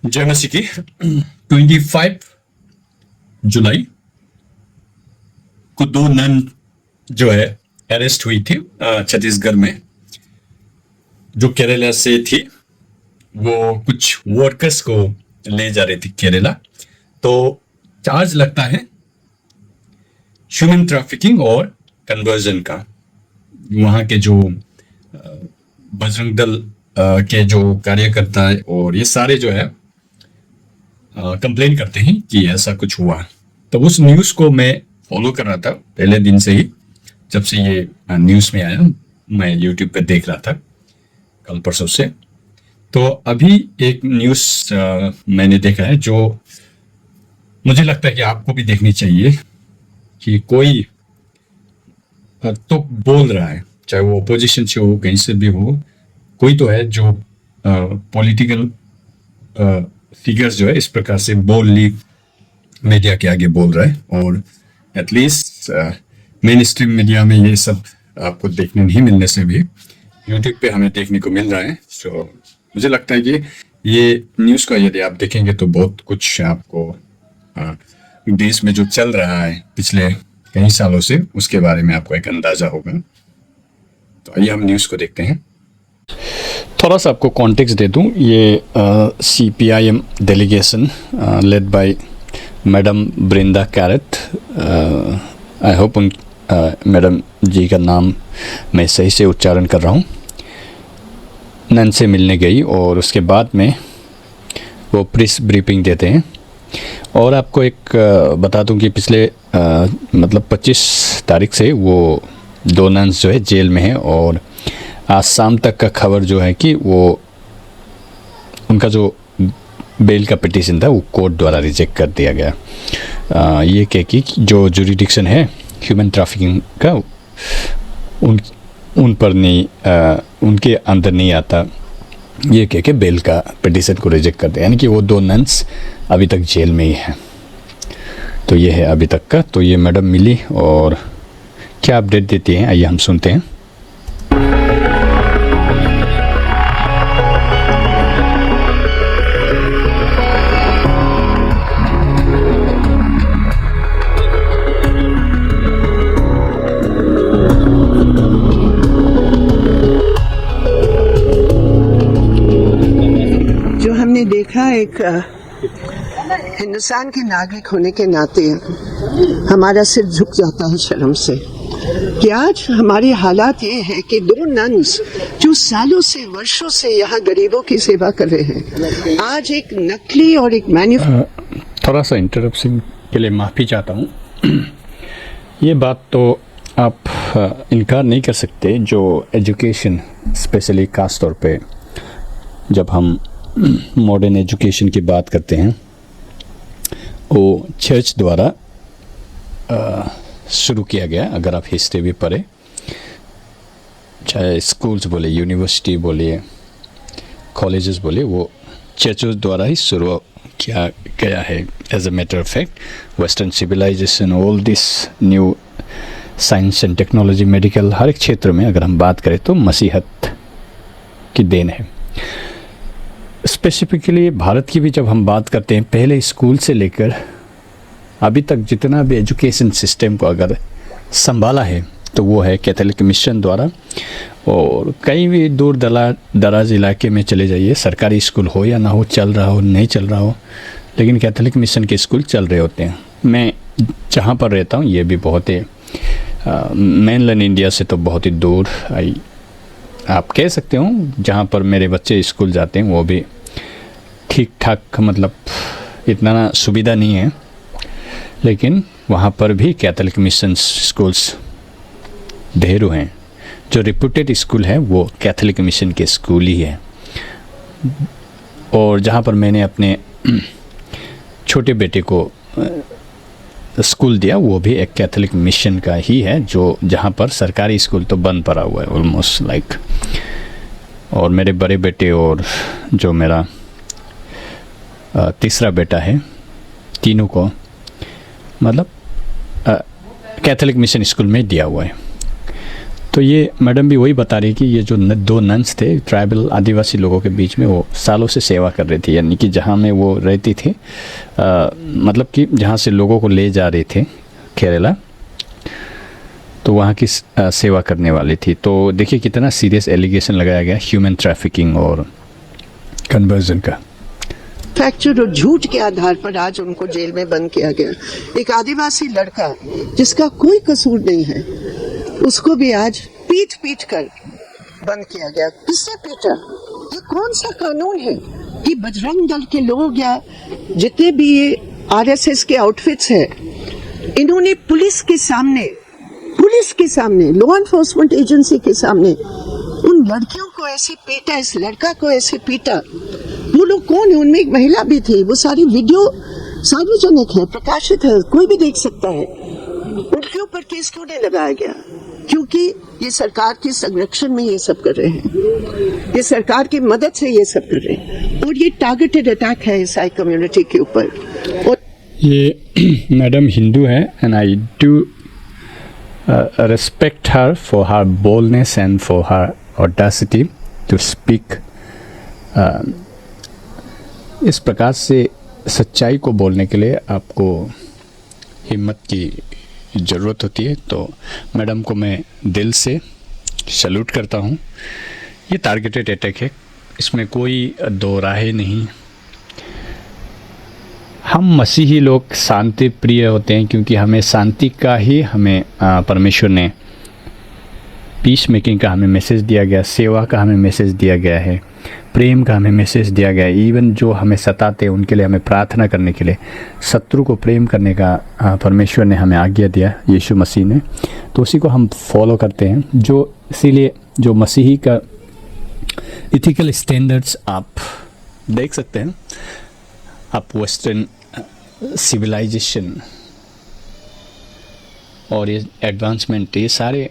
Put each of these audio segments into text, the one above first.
जय मसीह की 25 जुलाई को दो नन जो है अरेस्ट हुई थी छत्तीसगढ़ में, जो केरला से थी। वो कुछ वर्कर्स को ले जा रही थी केरला। तो चार्ज लगता है ह्यूमन ट्रैफिकिंग और कन्वर्जन का। वहाँ के जो बजरंग दल के जो कार्यकर्ता और ये सारे जो है कंप्लेन करते हैं कि ऐसा कुछ हुआ। तो उस न्यूज़ को मैं फॉलो कर रहा था पहले दिन से ही, जब से ये न्यूज़ में आया। मैं यूट्यूब पे देख रहा था कल परसों से। तो अभी एक न्यूज़ मैंने देखा है जो मुझे लगता है कि आपको भी देखनी चाहिए। कि कोई तो बोल रहा है, चाहे वो अपोजिशन से हो, कहीं से भी हो, कोई तो है जो पॉलिटिकल फिगर्स जो है इस प्रकार से बोलली मीडिया के आगे बोल रहा है। और एटलीस्ट मेन स्ट्रीम मीडिया में ये सब आपको देखने नहीं मिलने से भी यूट्यूब पे हमें देखने को मिल रहा है। सो मुझे लगता है कि ये न्यूज़ का यदि आप देखेंगे तो बहुत कुछ आपको देश में जो चल रहा है पिछले कई सालों से उसके बारे में आपको एक अंदाजा होगा। तो आइए हम न्यूज़ को देखते हैं। थोड़ा सा आपको कॉन्टेक्स्ट दे दूं। ये CPIM delegation led by madam Brinda Karat, I hope उन मैडम जी का नाम मैं सही से उच्चारण कर रहा हूँ, नन से मिलने गई और उसके बाद में वो प्रेस ब्रीफिंग देते हैं। और आपको एक बता दूं कि पिछले मतलब 25 तारीख से वो दो नन्स जो है जेल में है। और आज शाम तक का खबर जो है कि वो उनका जो बेल का पिटीशन था वो कोर्ट द्वारा रिजेक्ट कर दिया गया। ये कह कि जो जुरिडिक्शन है ह्यूमन ट्रैफिकिंग का उन पर नहीं, उनके अंदर नहीं आता, ये कह के बेल का पिटीशन को रिजेक्ट कर दिया। यानी कि वो दो नन्स अभी तक जेल में ही हैं। तो ये है अभी तक का। तो ये मैडम मिली और क्या अपडेट देती हैं, आइए हम सुनते हैं। जो हमने देखा, एक हिंदुस्तान के नागरिक होने के नाते हमारा सिर झुक जाता है शर्म से कि आज हमारे हालात ये है कि दो नन्स जो सालों से वर्षों से यहाँ गरीबों की सेवा कर रहे हैं, आज एक नकली और एक थोड़ा सा इंटरप्शन के लिए माफ़ी चाहता हूँ। ये बात तो आप इनकार नहीं कर सकते। जो एजुकेशन स्पेशली खास तौर पे जब हम मॉडर्न एजुकेशन की बात करते हैं, वो चर्च द्वारा शुरू किया गया। अगर आप हिस्ट्री भी पढ़े, चाहे स्कूल्स बोले, यूनिवर्सिटी बोलिए, कॉलेजेस बोलिए, वो चर्चों द्वारा ही शुरू किया गया है। As a matter of fact western civilization, all this new science and technology, medical, हर एक क्षेत्र में अगर हम बात करें तो मसीहत की देन है। स्पेसिफिकली भारत की भी जब हम बात करते हैं, पहले स्कूल से लेकर अभी तक जितना भी एजुकेशन सिस्टम को अगर संभाला है तो वो है कैथोलिक मिशन द्वारा। और कहीं भी दूर दराज इलाके में चले जाइए, सरकारी स्कूल हो या ना हो, चल रहा हो नहीं चल रहा हो, लेकिन कैथोलिक मिशन के स्कूल चल रहे होते हैं। मैं जहाँ पर रहता हूँ ये भी बहुत ही मेनलैंड इंडिया से तो बहुत ही दूर आप कह सकते हो, जहाँ पर मेरे बच्चे स्कूल जाते हैं वो भी ठीक ठाक, मतलब इतना सुविधा नहीं है, लेकिन वहाँ पर भी कैथोलिक मिशन स्कूल्स ढेरों हैं। जो रिप्यूटेड स्कूल है वो कैथोलिक मिशन के स्कूल ही है। और जहाँ पर मैंने अपने छोटे बेटे को स्कूल दिया वो भी एक कैथोलिक मिशन का ही है, जो जहाँ पर सरकारी स्कूल तो बंद पड़ा हुआ है ऑलमोस्ट लाइक। और मेरे बड़े बेटे और जो मेरा तीसरा बेटा है, तीनों को मतलब कैथोलिक मिशन स्कूल में दिया हुआ है। तो ये मैडम भी वही बता रही कि ये जो दो नन्स थे ट्राइबल आदिवासी लोगों के बीच में वो सालों से सेवा कर रही थी, यानी कि जहाँ में वो रहती थी मतलब कि जहाँ से लोगों को ले जा रहे थे केरला, तो वहाँ की सेवा करने वाली थी। तो देखिए कितना सीरियस एलिगेशन लगाया गया ह्यूमन ट्रैफिकिंग और कन्वर्जन का। फैक्चर और झूठ के आधार पर आज उनको जेल में बंद किया गया। एक आदिवासी लड़का जिसका कोई कसूर नहीं है, उसको भी आज पीट पीट कर बंद किया गया। किससे पीटा? ये कौन सा कानून है कि बजरंग दल के लोग या जितने भी ये आरएसएस के आउटफिट्स हैं, इन्होंने पुलिस के सामने लॉ एनफोर्समेंट एजेंसी के सामने उन लड़कियों को ऐसे पीटा, इस लड़का को ऐसे पीटा। वो लोग कौन है? उनमें एक महिला भी थी। वो सारी वीडियो सार्वजनिक है, प्रकाशित है, कोई भी देख सकता है। उनके ऊपर केस क्यों नहीं लगाया गया? क्योंकि ये सरकार के संरक्षण में ये सब कर रहे हैं, ये सरकार की मदद से ये सब कर रहे हैं, और ये टारगेटेड अटैक है ईसाई कम्युनिटी के ऊपर। और ये मैडम हिंदू है and I do respect her for her boldness and for her audacity to speak. इस प्रकार से सच्चाई को बोलने के लिए आपको हिम्मत की ज़रूरत होती है। तो मैडम को मैं दिल से सैल्यूट करता हूँ। ये टारगेटेड अटैक है, इसमें कोई दो राहें नहीं। हम मसीही लोग शांति प्रिय होते हैं क्योंकि हमें शांति का ही हमें परमेश्वर ने पीस मेकिंग का हमें मैसेज दिया गया, सेवा का हमें मैसेज दिया गया है, प्रेम का हमें मैसेज दिया गया है। इवन जो हमें सताते हैं उनके लिए हमें प्रार्थना करने के लिए, शत्रु को प्रेम करने का परमेश्वर ने हमें आज्ञा दिया यीशु मसीह ने। तो उसी को हम फॉलो करते हैं। जो इसीलिए जो मसीही का इथिकल स्टैंडर्ड्स आप देख सकते हैं, आप वेस्टर्न सिविलाइजेशन और ये एडवांसमेंट, ये सारे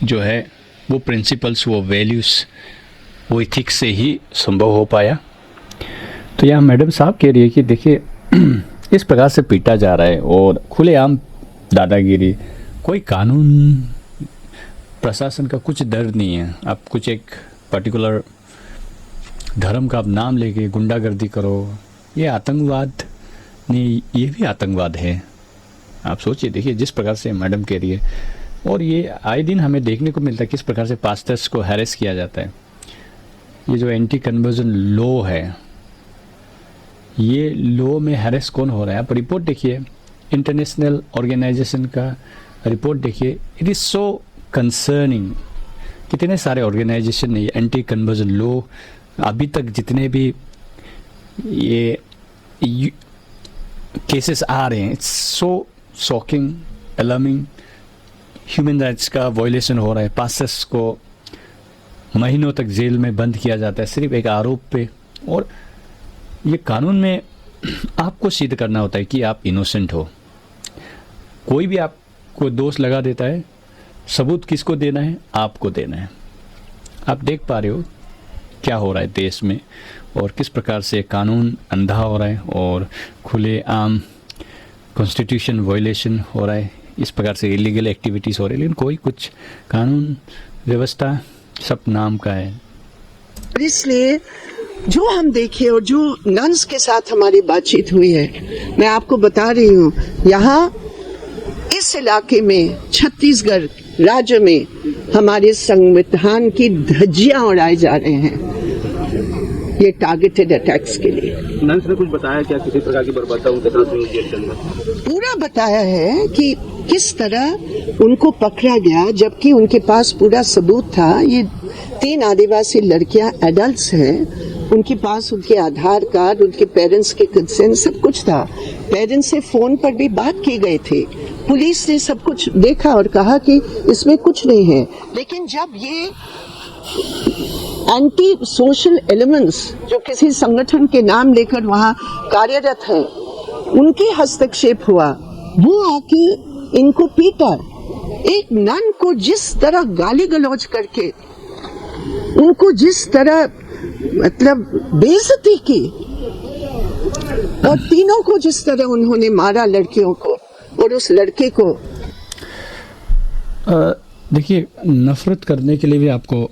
जो है वो प्रिंसिपल्स, वो वैल्यूज़, वो इथिक्स से ही संभव हो पाया। तो यहाँ मैडम साहब कह रही है कि देखिए इस प्रकार से पीटा जा रहा है और खुलेआम दादागिरी, कोई कानून प्रशासन का कुछ डर नहीं है। आप कुछ एक पर्टिकुलर धर्म का आप नाम लेके गुंडागर्दी करो, ये आतंकवाद नहीं, ये भी आतंकवाद है। आप सोचिए, देखिए जिस प्रकार से मैडम कह रही है, और ये आए दिन हमें देखने को मिलता है किस प्रकार से पास्टर्स को हैरेस किया जाता है। ये जो एंटी कन्वर्जन लॉ है, ये लॉ में हैरेस कौन हो रहा है? आप रिपोर्ट देखिए, इंटरनेशनल ऑर्गेनाइजेशन का रिपोर्ट देखिए, इट इज़ सो कंसर्निंग। कितने सारे ऑर्गेनाइजेशन ने एंटी कन्वर्जन लॉ अभी तक जितने भी ये केसेस आ रहे हैं, it's so shocking, alarming. Human rights का वायलेशन हो रहा है, पास्टर्स को महीनों तक जेल में बंद किया जाता है सिर्फ एक आरोप पे। और ये कानून में आपको सिद्ध करना होता है कि आप इनोसेंट हो। कोई भी आपको दोष लगा देता है, सबूत किसको देना है? आपको देना है। आप देख पा रहे हो क्या हो रहा है देश में और किस प्रकार से कानून अंधा हो रहा है और खुले आम कॉन्स्टिट्यूशन वायलेशन हो रहा है। इस प्रकार से इलीगल एक्टिविटीज़ हो रही है, लेकिन कोई कुछ कानून व्यवस्था सब नाम का है। इसलिए जो हम देखे और जो नन्स के साथ हमारी बातचीत हुई है, मैं आपको बता रही हूँ, यहाँ इस इलाके में छत्तीसगढ़ राज्य में हमारे संविधान की धज्जियां उड़ाए जा रहे हैं ये टारगेटेड अटैक्स के लिए। नन्स ने कुछ बताया क्या, किसी प्रकार की बर्बादी उनके साथ हुई है? पूरा बताया है कि किस तरह उनको पकड़ा गया, जबकि उनके पास पूरा सबूत था। ये 3 आदिवासी लड़कियां एडल्ट्स हैं, उनके पास उनके आधार कार्ड, उनके पेरेंट्स के कंसेंट, सब कुछ था। पेरेंट्स से फोन पर भी बात की गई थी। पुलिस ने सब कुछ देखा और कहा कि इसमें कुछ नहीं है। लेकिन जब ये एंटी सोशल एलिमेंट्स जो किसी संगठन के नाम लेकर वहां कार्यरत हैं, उनके हस्तक्षेप हुआ, वो आके इनको पीटा। एक नन को जिस तरह गाली गलौज करके, उनको जिस तरह मतलब बेइज्जती की, और तीनों को जिस तरह उन्होंने मारा, लड़कियों को और उस लड़के को। देखिए, नफ़रत करने के लिए भी आपको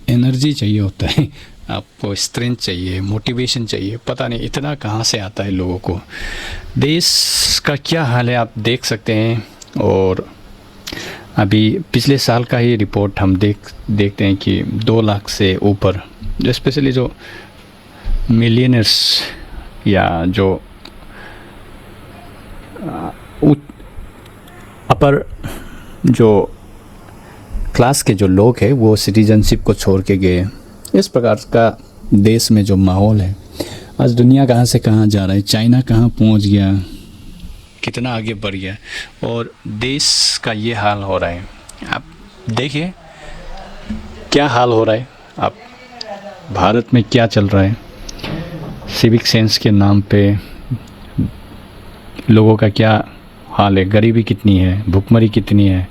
एनर्जी चाहिए होता है, आपको स्ट्रेंथ चाहिए, मोटिवेशन चाहिए। पता नहीं इतना कहाँ से आता है लोगों को। देश का क्या हाल है आप देख सकते हैं। और अभी पिछले साल का ही रिपोर्ट हम देखते हैं कि 2 लाख से ऊपर, स्पेशली जो मिलियनर्स या जो अपर जो क्लास के जो लोग हैं वो सिटीजनशिप को छोड़ के गए। इस प्रकार का देश में जो माहौल है, आज दुनिया कहाँ से कहाँ जा रहा है, चाइना कहाँ पहुँच गया, कितना आगे बढ़ गया, और देश का ये हाल हो रहा है। आप देखिए क्या हाल हो रहा है, आप भारत में क्या चल रहा है। सिविक सेंस के नाम पे लोगों का क्या हाल है, गरीबी कितनी है, भुखमरी कितनी है।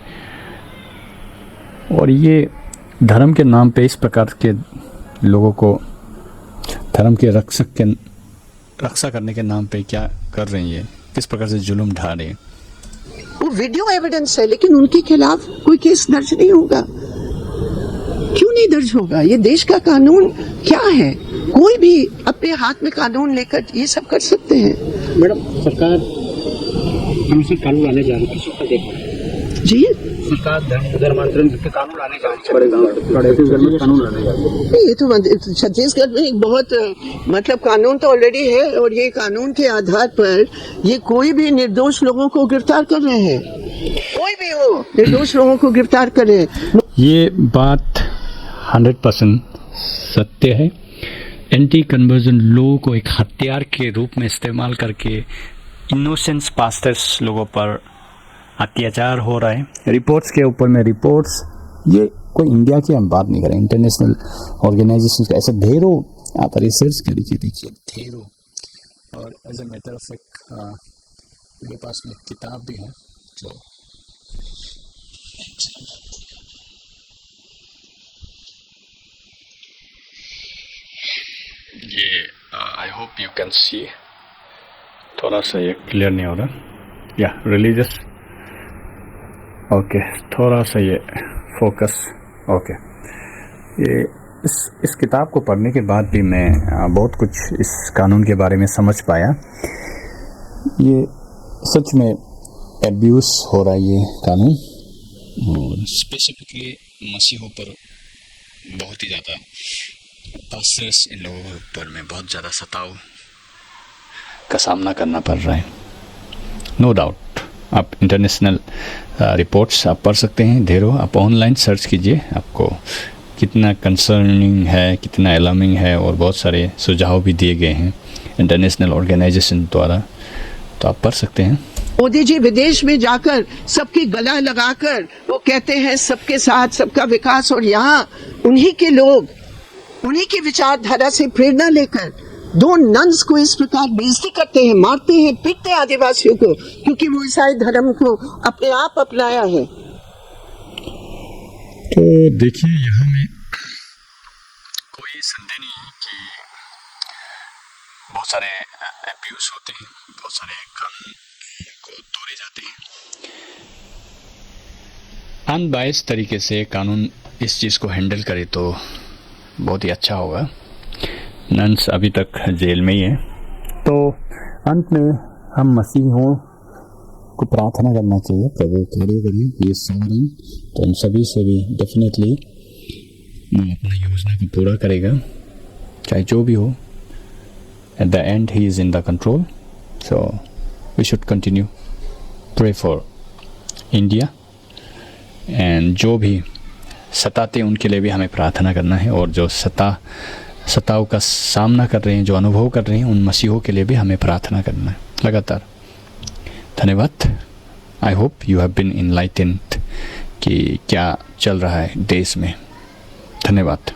और ये धर्म के नाम पे इस प्रकार के लोगों को धर्म के रक्षा करने के नाम पे क्या कर रही है, किस प्रकार से जुल्म ढा रहे हैं। वो वीडियो एविडेंस है, लेकिन उनके खिलाफ कोई केस दर्ज नहीं होगा। क्यों नहीं दर्ज होगा? ये देश का कानून क्या है? कोई भी अपने हाथ में कानून लेकर ये सब कर सकते हैं। मैडम, सरकार हमसे कानून लाने जा रही है, किस पर देखो जी, सरकार धर्मांतरण के कानून लाने जा रही है, छत्तीसगढ़ में कानून लाने जा रही है। ये तो छत्तीसगढ़ में एक बहुत मतलब कानून तो ऑलरेडी है, और ये कानून के आधार पर ये कोई भी निर्दोष लोगों को गिरफ्तार कर रहे हैं। कोई भी हो, निर्दोष लोगों को गिरफ्तार कर रहे हैं। ये बात 100% सत्य है। एंटी कन्वर्जन लॉ को एक हथियार के रूप में इस्तेमाल करके इनोसेंस पास्टर्स लोगों पर अत्याचार हो रहा है। रिपोर्ट्स के ऊपर में रिपोर्ट्स, ये कोई इंडिया की हम बात नहीं करें, इंटरनेशनल ऑर्गेनाइजेशन का ऐसे ढेरों आप रिसर्च कर लीजिए, देखिए ढेरों। और as a matter of fact मेरे पास में किताब भी है जो ये I hope you can see, थोड़ा सा ये क्लियर नहीं हो रहा, या रिलीजियस, ओके थोड़ा सा ये फोकस, ओके। ये इस किताब को पढ़ने के बाद भी मैं बहुत कुछ इस कानून के बारे में समझ पाया। ये सच में एब्यूज़ हो रहा है ये कानून, और स्पेसिफिकली मसीहों पर बहुत ही ज़्यादा, पास्टर्स इन लोगों के ऊपर में बहुत ज़्यादा सताव का सामना करना पड़ रहा है। नो डाउट आप इंटरनेशनल रिपोर्ट्स आप पढ़ सकते हैं ढेरों, आप ऑनलाइन सर्च कीजिए, आपको कितना कंसर्निंग है, कितना अलार्मिंग है, और बहुत सारे सुझाव भी दिए गए हैं इंटरनेशनल ऑर्गेनाइजेशन द्वारा, तो आप पढ़ सकते हैं। मोदी जी विदेश में जाकर सबकी गला लगाकर वो कहते हैं सबके साथ सबका विकास, और यहाँ उन्हीं के लोग उन्हीं की विचारधारा से प्रेरणा लेकर 2 नन्स को इस प्रकार बेइज्जती करते हैं, मारते हैं, पीटते हैं आदिवासियों को, क्योंकि वो ईसाई धर्म को अपने आप अपनाया है। तो देखिए, यहाँ में कोई संदेह नहीं है कि बहुत सारे अब्यूज होते हैं, बहुत सारे कानून को तोड़े जाते हैं। अनबायस्ड तरीके से कानून इस चीज़ को हैंडल करे तो बहुत ही अच्छा होगा। नन्स अभी तक जेल में ही है। तो अंत में हम मसीहों को प्रार्थना करना चाहिए, प्रभु करें ये सारी, तो हम सभी से भी डेफिनेटली वो अपना योजना को पूरा करेगा, चाहे जो भी हो। At the end he is in the control, so we should continue pray for India, and जो भी सताते उनके लिए भी हमें प्रार्थना करना है, और जो सताव का सामना कर रहे हैं, जो अनुभव कर रहे हैं, उन मसीहों के लिए भी हमें प्रार्थना करना है लगातार। धन्यवाद। I hope you have been enlightened कि क्या चल रहा है देश में। धन्यवाद।